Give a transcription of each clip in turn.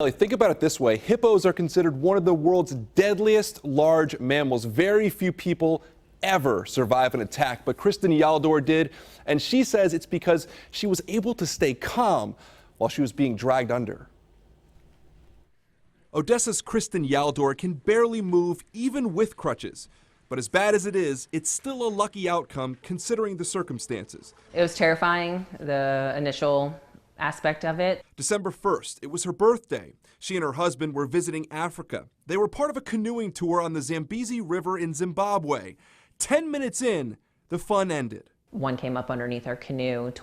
Think about it this way. Hippos are considered one of the world's deadliest large mammals. Very few people ever survive an attack, but Kristen Yaldor did, and she says it's because she was able to stay calm while she was being dragged under. Odessa's Kristen Yaldor can barely move even with crutches. But as bad as it is, it's still a lucky outcome considering the circumstances. It was terrifying, the initial aspect of it. December 1st, it was her birthday. She and her husband were visiting Africa. They were part of a canoeing tour on the Zambezi River in Zimbabwe. 10 minutes in, the fun ended. One came up underneath our canoe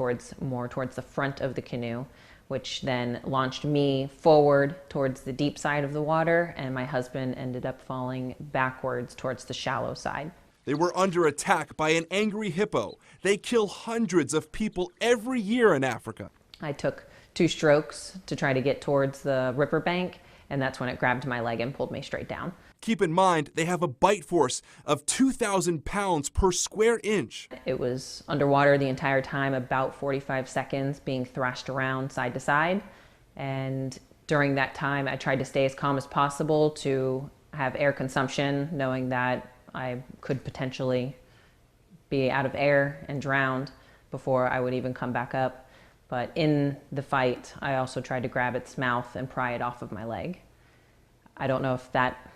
more towards the front of the canoe, which then launched me forward towards the deep side of the water, and my husband ended up falling backwards towards the shallow side. They were under attack by an angry hippo. They kill hundreds of people every year in Africa. I took 2 strokes to try to get towards the riverbank, and that's when it grabbed my leg and pulled me straight down. Keep in mind, they have a bite force of 2,000 pounds per square inch. It was underwater the entire time, about 45 seconds, being thrashed around side to side. And during that time, I tried to stay as calm as possible to have air consumption, knowing that I could potentially be out of air and drowned before I would even come back up. But in the fight, I also tried to grab its mouth and pry it off of my leg. I don't know if that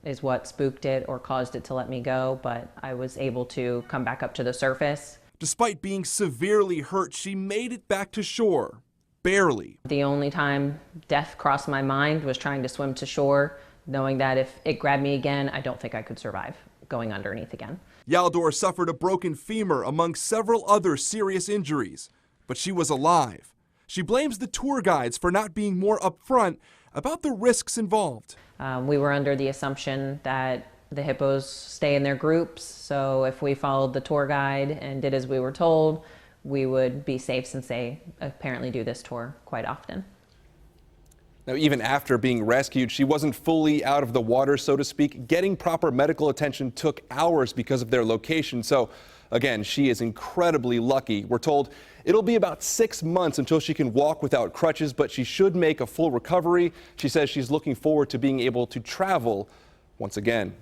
is what spooked it or caused it to let me go, but I was able to come back up to the surface. Despite being severely hurt, she made it back to shore. Barely. The only time death crossed my mind was trying to swim to shore, knowing that if it grabbed me again, I don't think I could survive going underneath again. Yaldor suffered a broken femur among several other serious injuries, but she was alive. She blames the tour guides for not being more upfront about the risks involved. We were under the assumption that the hippos stay in their groups, so if we followed the tour guide and did as we were told, we would be safe since they apparently do this tour quite often. Now, even after being rescued, she wasn't fully out of the water, so to speak. Getting proper medical attention took hours because of their location. So, again, she is incredibly lucky. We're told it'll be about 6 months until she can walk without crutches, but she should make a full recovery. She says she's looking forward to being able to travel once again.